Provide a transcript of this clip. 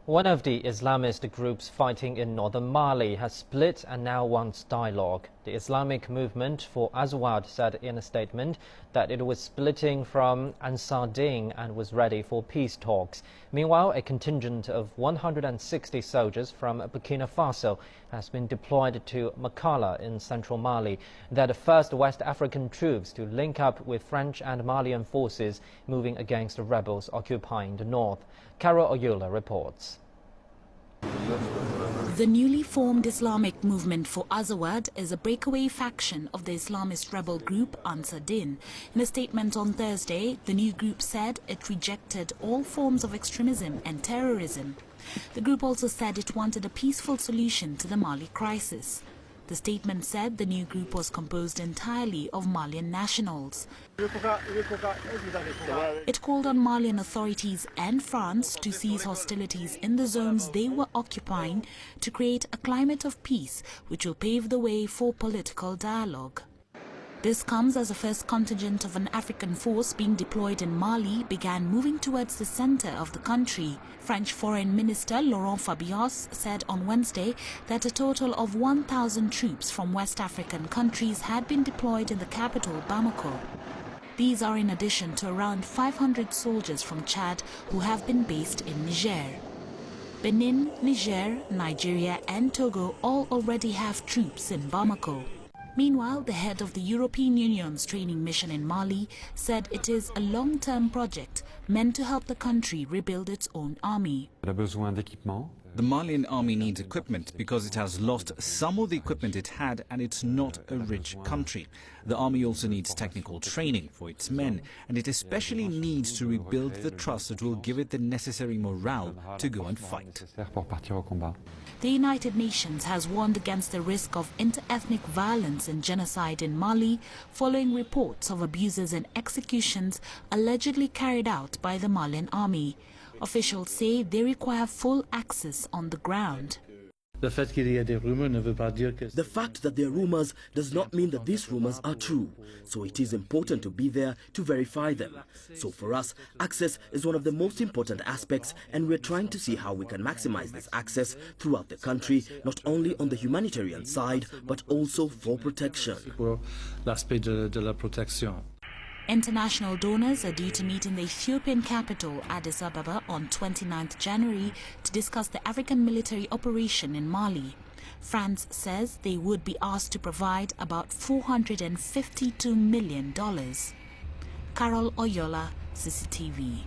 One of the Islamist groups fighting in northern Mali has split and now wants dialogue. The Islamic Movement for Azawad said in a statement that it was splitting from Ansar Dine and was ready for peace talks. Meanwhile, a contingent of 160 soldiers from Burkina Faso has been deployed to Makala in central Mali. They're the first West African troops to link up with French and Malian forces moving against the rebels occupying the north. Carol Oyula reports. The newly formed Islamic Movement for Azawad is a breakaway faction of the Islamist rebel group Ansar. In a statement on Thursday, the new group said it rejected all forms of extremism and terrorism. The group also said it wanted a peaceful solution to the Mali crisis. The statement said the new group was composed entirely of Malian nationals. It called on Malian authorities and France to cease hostilities in the zones they were occupying to create a climate of peace which will pave the way for political dialogue. This comes as the first contingent of an African force being deployed in Mali began moving towards the center of the country. French Foreign Minister Laurent Fabius said on Wednesday that a total of 1,000 troops from West African countries had been deployed in the capital, Bamako. These are in addition to around 500 soldiers from Chad who have been based in Niger. Benin, Niger, Nigeria and Togo all already have troops in Bamako. Meanwhile, the head of the European Union's training mission in Mali said it is a long-term project meant to help the country rebuild its own army. The Malian army needs equipment because it has lost some of the equipment it had and it's not a rich country. The army also needs technical training for its men, and it especially needs to rebuild the trust that will give it the necessary morale to go and fight. The United Nations has warned against the risk of inter-ethnic violence and genocide in Mali following reports of abuses and executions allegedly carried out by the Malian army. Officials say they require full access on the ground. The fact that there are rumors does not mean that these rumors are true, so it is important to be there to verify them. So for us, access is one of the most important aspects, and we're trying to see how we can maximize this access throughout the country, not only on the humanitarian side, but also for protection. International donors are due to meet in the Ethiopian capital, Addis Ababa, on 29th January to discuss the African military operation in Mali. France says they would be asked to provide about $452 million. Carol Oyola, CCTV.